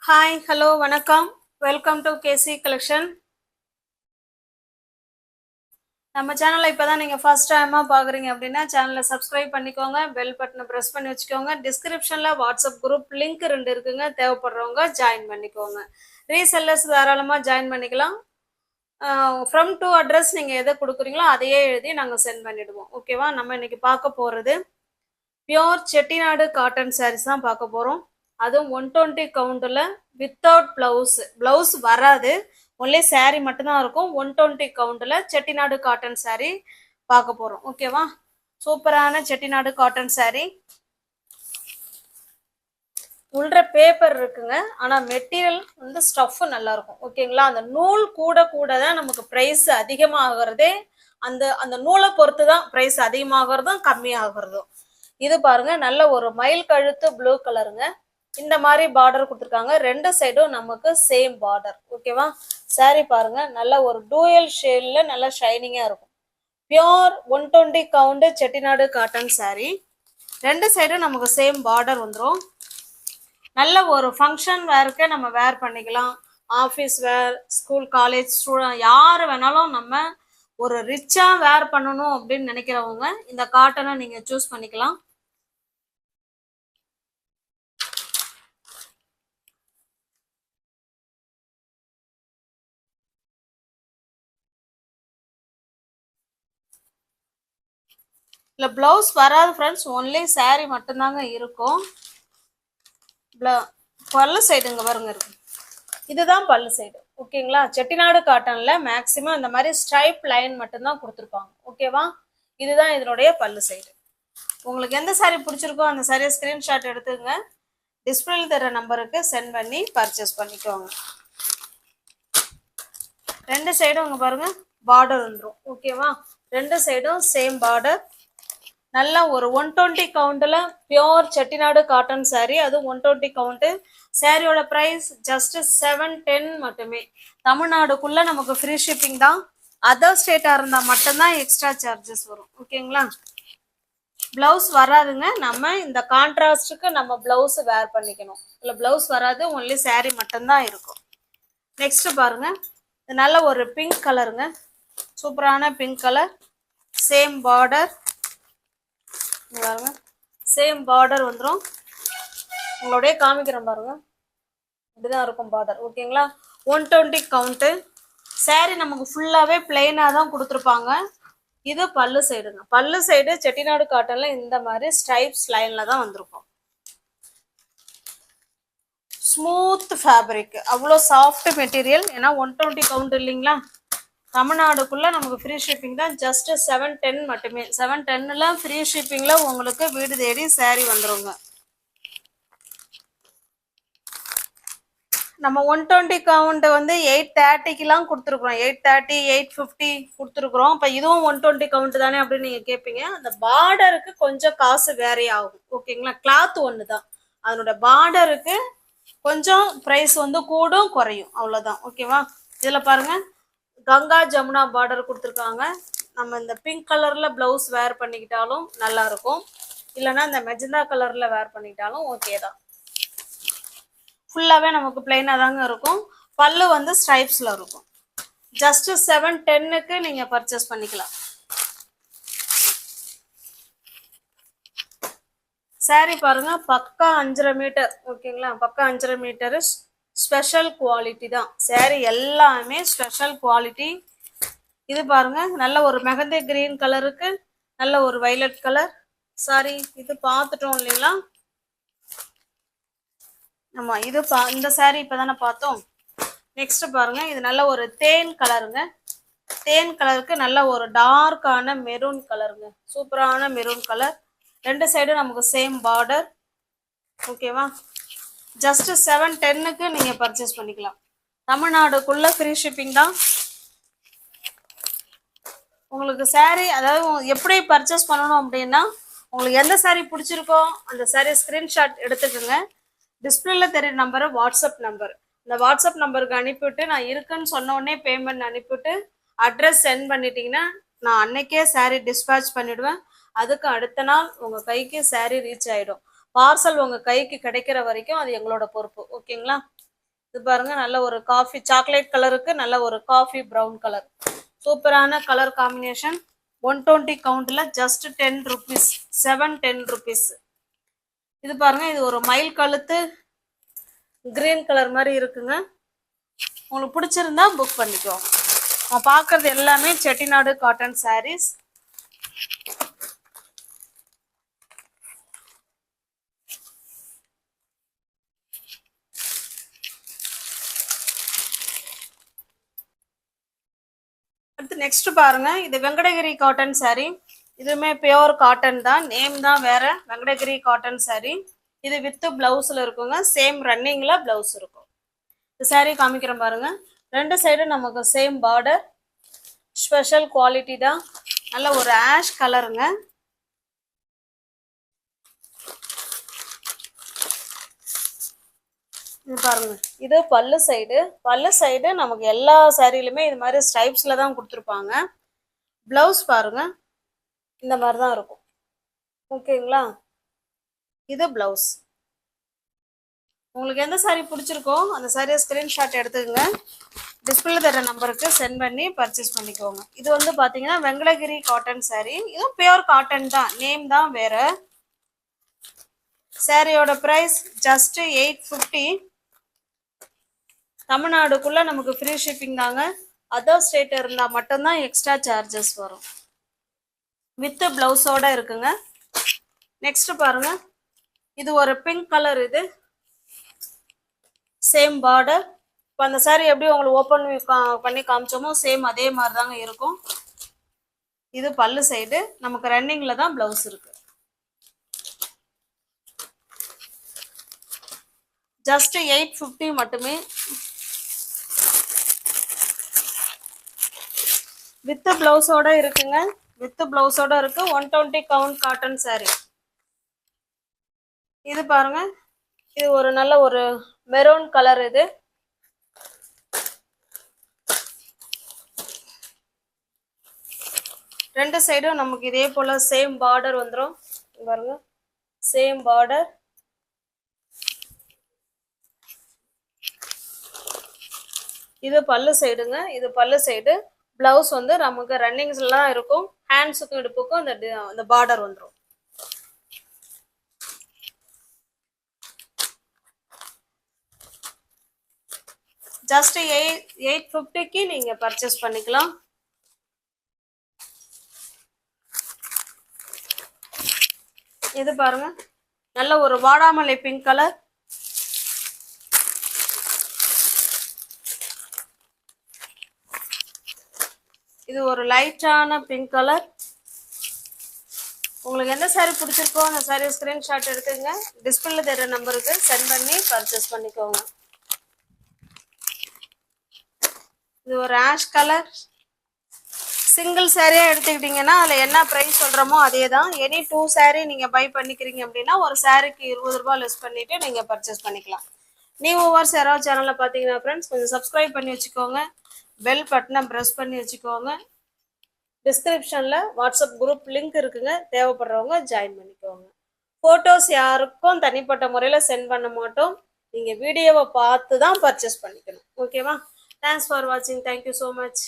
Hi hello வணக்கம். Welcome to KC collection. நம்ம சேனலை இப்போதான் நீங்கள் ஃபர்ஸ்ட் டைமாக பார்க்குறீங்க அப்படின்னா சேனலை சப்ஸ்கிரைப் பண்ணிக்கோங்க, பெல் பட்டனை ப்ரெஸ் பண்ணி வச்சுக்கோங்க. டிஸ்கிரிப்ஷனில் வாட்ஸ்அப் குரூப் லிங்க் 2 இருக்குங்க, தேவைப்படுறவங்க ஜாயின் பண்ணிக்கோங்க. ரீசெல்லர்ஸ் தாராளமாக ஜாயின் பண்ணிக்கலாம். ஃப்ரம் டு அட்ரஸ் நீங்கள் எதை கொடுக்குறீங்களோ அதையே எழுதி நாங்கள் சென்ட் பண்ணிவிடுவோம். ஓகேவா? நம்ம இன்னைக்கு பார்க்க போகிறது பியோர் செட்டிநாடு காட்டன் சாரீஸ் தான் பார்க்க போகிறோம். அதுவும் 120 கவுண்டில் வித்தவுட் ப்ளவுஸ் வராது, ஒன்லி சாரீ மட்டும்தான் இருக்கும். 120 கவுண்டில் செட்டிநாடு காட்டன் சாரீ பார்க்க போகிறோம். ஓகேவா? சூப்பரான செட்டிநாடு காட்டன் சாரீ. உள்ள பேப்பர் இருக்குங்க, ஆனால் மெட்டீரியல் வந்து ஸ்டஃப் நல்லா இருக்கும். ஓகேங்களா? அந்த நூல் கூட கூட தான் நமக்கு ப்ரைஸ் அதிகமாகிறதே. அந்த அந்த நூலை பொறுத்து தான் ப்ரைஸ் அதிகமாகிறதும் கம்மியாகிறதும். இது பாருங்க, நல்ல ஒரு மயில் கழுத்து ப்ளூ கலருங்க. இந்த மாதிரி பார்டர் கொடுத்துருக்காங்க, 2 சைடும் நமக்கு சேம் பார்டர். ஓகேவா? சாரீ பாருங்க, நல்ல ஒரு டூயல் ஷேட்ல நல்ல ஷைனிங்கா இருக்கும். Pure 120 count Chettinad cotton sari. 2 சைடும் நமக்கு சேம் பார்டர் வந்துடும். நல்ல ஒரு ஃபங்க்ஷன் வேருக்கு நம்ம வேர் பண்ணிக்கலாம். Office wear, school college student யார் வேணாலும் நம்ம ஒரு ரிச்சா வேர் பண்ணணும் அப்படின்னு நினைக்கிறவங்க இந்த காட்டனை நீங்க சூஸ் பண்ணிக்கலாம். இல்லை ப்ளவுஸ் வராது ஃப்ரெண்ட்ஸ், ஒன்லி சாரீ மட்டும்தாங்க இருக்கும். பல்லு சைடுங்க பாருங்க இருக்கு, இதுதான் பல்லு சைடு. ஓகேங்களா? செட்டிநாடு காட்டன்ல மேக்சிமம் இந்த மாதிரி ஸ்ட்ரைப் லைன் மட்டும்தான் கொடுத்துருப்பாங்க. ஓகேவா? இதுதான் இதனுடைய பல்லு சைடு. உங்களுக்கு எந்த சாரீ பிடிச்சிருக்கோ அந்த சாரியை ஸ்கிரீன்ஷாட் எடுத்துங்க, டிஸ்பிளேல தர நம்பருக்கு சென்ட் பண்ணி பர்ச்சேஸ் பண்ணிக்கோங்க. 2 சைடும் இங்க பாருங்க பார்டர் வந்துடும். ஓகேவா? 2 சைடும் சேம் பார்டர். நல்ல ஒரு 120 கவுண்டில் பியோர் செட்டிநாடு காட்டன் சாரீ. அது 120 கவுண்ட். சாரியோட ப்ரைஸ் ஜஸ்ட் 710 மட்டுமே. தமிழ்நாடுக்குள்ள நமக்கு ஃப்ரீ ஷிப்பிங் தான். அதர் ஸ்டேட்டாக இருந்தால் மட்டும்தான் எக்ஸ்ட்ரா சார்ஜஸ் வரும். ஓகேங்களா? ப்ளவுஸ் வராதுங்க, நம்ம இந்த கான்ட்ராஸ்டுக்கு நம்ம ப்ளவுஸ் வேர் பண்ணிக்கணும். இல்லை ப்ளவுஸ் வராது, ஒன்லி சாரீ மட்டும்தான் இருக்கும். நெக்ஸ்ட் பாருங்க, இது நல்ல ஒரு பிங்க் கலருங்க, சூப்பரான பிங்க் கலர். சேம் பார்டர் பாருங்க, சேம் பார்டர் வந்துடும். உங்களுடைய காமிக்கிறேன் பாருங்க, இப்படிதான் இருக்கும் பார்டர். ஓகேங்களா? 120 கவுண்ட்டு. சாரீ நமக்கு ஃபுல்லாகவே பிளெயினாக தான் கொடுத்துருப்பாங்க. இது பல்லு சைடுங்க. பல்லு சைடு செட்டிநாடு காட்டன்ல இந்த மாதிரி ஸ்ட்ரைப்ஸ் லைன்ல தான் வந்திருக்கும். ஸ்மூத் ஃபேப்ரிக், அவ்வளோ சாஃப்ட் மெட்டீரியல். ஏன்னா 120 கவுண்ட் இல்லைங்களா? தமிழ்நாடுக்குள்ள நமக்கு ஃப்ரீ ஷிப்பிங் தான். ஜஸ்ட் 710 மட்டுமே. 710ல ஃப்ரீ ஷிப்பிங்ல உங்களுக்கு வீடு தேடி சாரீ வந்துருங்க. நம்ம 120 கவுண்ட் வந்து 830க்குலாம் கொடுத்துருக்குறோம். 830, 850 கொடுத்துருக்குறோம். இப்போ இதுவும் 120 கவுண்ட் தானே அப்படின்னு நீங்கள் கேட்பீங்க. அந்த பார்டருக்கு கொஞ்சம் காசு வேறே ஆகும். ஓகேங்களா? கிளாத் ஒன்று தான், அதனோட பார்டருக்கு கொஞ்சம் ப்ரைஸ் வந்து கூடும் குறையும், அவ்வளோதான். ஓகேவா? இதில் பாருங்க, கங்கா ஜமுனா பார்டர் கொடுத்துருக்காங்க. நம்ம இந்த பிங்க் கலரில் ப்ளவுஸ் வேர் பண்ணிக்கிட்டாலும் நல்லா இருக்கும், இல்லைன்னா இந்த மெஜந்தா கலரில் வேர் பண்ணிக்கிட்டாலும் ஓகே தான். ஃபுல்லாகவே நமக்கு பிளெயினாக தாங்க இருக்கும். பல்லு வந்து ஸ்ட்ரைப்ஸில் இருக்கும். ஜஸ்ட் 710க்கு நீங்கள் பர்ச்சேஸ் பண்ணிக்கலாம். சாரீ பாருங்க, பக்கா 5.5 மீட்டர். ஓகேங்களா? பக்கா 5.5 மீட்டரு. ஸ்பெஷல் குவாலிட்டி தான் சாரீ, எல்லாமே ஸ்பெஷல் குவாலிட்டி. இது பாருங்க, நல்ல ஒரு மெகந்தி கிரீன் கலருக்கு நல்ல ஒரு வைலட் கலர் சாரி. இது பார்த்துட்டோம் இல்லைங்களா? ஆமா, இது இந்த சாரீ இப்பதானே பார்த்தோம். நெக்ஸ்ட் பாருங்க, இது நல்ல ஒரு தேன் கலருங்க. தேன் கலருக்கு நல்ல ஒரு டார்க்கான மெரூன் கலருங்க, சூப்பரான மெரூன் கலர். 2 சைடும் நமக்கு சேம் பார்டர். ஓகேவா? ஜஸ்ட் 710க்கு நீங்க பர்ச்சேஸ் பண்ணிக்கலாம். தமிழ்நாடுக்குள்ள ஃப்ரீ ஷிப்பிங் தான். உங்களுக்கு சாரீ அதாவது எப்படி பர்ச்சேஸ் பண்ணணும் அப்படின்னா, உங்களுக்கு எந்த சாரீ பிடிச்சிருக்கோ அந்த சாரீ ஸ்கிரீன்ஷாட் எடுத்துக்கோங்க. டிஸ்பிளேல தெரிய நம்பரு வாட்ஸ்அப் நம்பர். இந்த வாட்ஸ்அப் நம்பருக்கு அனுப்பிவிட்டு நான் இருக்குன்னு சொன்ன உடனே பேமெண்ட் அனுப்பிவிட்டு அட்ரஸ் சென்ட் பண்ணிட்டீங்கன்னா நான் அன்னைக்கே சாரீ டிஸ்பேச் பண்ணிடுவேன். அதுக்கு அடுத்த நாள் உங்கள் கைக்கு சாரீ ரீச் ஆகிடும். பார்சல் உங்கள் கைக்கு கிடைக்கிற வரைக்கும் அது எங்களோட பொறுப்பு. ஓகேங்களா? இது பாருங்க நல்ல ஒரு காஃபி சாக்லேட் கலருக்கு நல்ல ஒரு காஃபி ப்ரௌன் கலர். சூப்பரான கலர் காம்பினேஷன். 120 கவுண்ட்ல ஜஸ்ட் 10 rupees, 710 rupees. இது பாருங்க இது ஒரு மயில் கழுத்து கிரீன் கலர் மாதிரி இருக்குங்க. உங்களுக்கு பிடிச்சிருந்தா புக் பண்ணிக்கோ. நான் பார்க்கறது எல்லாமே செட்டிநாடு காட்டன் சாரீஸ். அடுத்து நெக்ஸ்ட் பாருங்க இது வெங்கடகிரி காட்டன் சாரீ. இதுவுமே பியோர் காட்டன் தான், நேம் தான் வேற. வெங்கடகிரி காட்டன் சாரீ. இது வித் பிளவுஸ்ல இருக்குங்க. சேம் ரன்னிங்ல பிளவுஸ் இருக்கும். இந்த சாரீ காமிக்கிறேன் பாருங்க. ரெண்டு சைடும் நமக்கு சேம் பார்டர். ஸ்பெஷல் குவாலிட்டி தான். நல்ல ஒரு ஆஷ் கலருங்க. இது பாருங்க இது பல்லு சைடு. பல்லு சைடு நமக்கு எல்லா சாரிலுமே இது மாதிரி ஸ்ட்ரைப்ஸ்ல தான் கொடுத்துருப்பாங்க. பிளவுஸ் பாருங்க இந்த மாதிரி தான் இருக்கும். ஓகேங்களா? இது பிளவுஸ். உங்களுக்கு எந்த சாரீ பிடிச்சிருக்கோ அந்த சாரியை ஸ்கிரீன்ஷாட் எடுத்துக்கோங்க. டிஸ்பிளே தர நம்பருக்கு சென்ட் பண்ணி பர்ச்சேஸ் பண்ணிக்கோங்க. இது வந்து பாத்தீங்கன்னா வெங்கடகிரி காட்டன் சாரீ. இதுவும் பியோர் காட்டன் தான், நேம் தான் வேற. சாரியோட பிரைஸ் ஜஸ்ட் 850. தமிழ்நாடுக்குள்ள நமக்கு ஃப்ரீ ஷிப்பிங் தாங்க. அதர் ஸ்டேட் இருந்தா மட்டும்தான் எக்ஸ்ட்ரா சார்ஜஸ் வரும். வித் பிளவுஸோட இருக்குங்க. நெக்ஸ்ட் பாருங்க இது ஒரு பிங்க் கலர். இது சேம் பார்டர். இப்போ அந்த சாரீ எப்படி உங்களுக்கு ஓப்பன் பண்ணி காமிச்சோமோ சேம் அதே மாதிரி தாங்க இருக்கும். இது பல்லு சைடு. நமக்கு ரன்னிங்ல தான் பிளவுஸ் இருக்கு. ஜஸ்ட் 850 மட்டுமே. வித் பிளவுஸோட இருக்குங்க. வித் பிளவுஸோட இருக்கு. 120 கவுண்ட் காட்டன் சாரீ. இது பாருங்க இது ஒரு நல்ல ஒரு மெரூன் கலர். இது ரெண்டு சைடும் நமக்கு இதே போல சேம் பார்டர் வந்துடும். பாருங்க சேம் பார்டர். இது பல்லு சைடுங்க. இது பல்லு சைடு. பிளவுஸ் வந்து நமக்கு ரன்னிங்ஸ்லாம் இருக்கும். ஹேண்ட்ஸுக்கும் இடுப்புக்கும் அந்த பார்டர் வந்துடும். ஜஸ்ட் 850க்கு நீங்க பர்ச்சேஸ் பண்ணிக்கலாம். இது பாருங்க நல்ல ஒரு வாடாமல்லி பிங்க் கலர். இது ஒரு லைட்டான பிங்க் கலர். உங்களுக்கு எந்த சாரீ பிடிச்சிருக்கோ அந்த சாரீ ஸ்கிரீன்ஷாட் எடுத்துங்க. டிஸ்பிளே தர நம்பருக்கு சென்ட் பண்ணி பர்ச்சேஸ் பண்ணிக்கோங்க. இது ஒரு ஆஷ் கலர். சிங்கிள் சாரியா எடுத்துக்கிட்டீங்கன்னா அதில் என்ன ப்ரைஸ் சொல்கிறோமோ அதே தான். எனி 2 சாரீ நீங்கள் பை பண்ணிக்கிறீங்க அப்படின்னா ஒரு சாரீக்கு 20 ரூபாய் லெஸ் பண்ணிவிட்டு நீங்கள் பர்ச்சேஸ் பண்ணிக்கலாம். நீங்கள் ஒவ்வொரு யாராவது சேனலில் பார்த்தீங்கன்னா ஃப்ரெண்ட்ஸ் கொஞ்சம் சப்ஸ்கிரைப் பண்ணி வச்சுக்கோங்க. பெல் பட்டனை ப்ரெஸ் பண்ணி வச்சுக்கோங்க. டிஸ்கிரிப்ஷனில் வாட்ஸ்அப் குரூப் லிங்க் இருக்குங்க. தேவைப்படுறவங்க ஜாயின் பண்ணிக்கோங்க. ஃபோட்டோஸ் யாருக்கும் தனிப்பட்ட முறையில் சென்ட் பண்ண மாட்டோம். நீங்கள் வீடியோவை பார்த்து தான் பர்ச்சேஸ் பண்ணிக்கணும். ஓகேவா? தேங்க்ஸ் ஃபார் வாட்சிங். Thank you so much.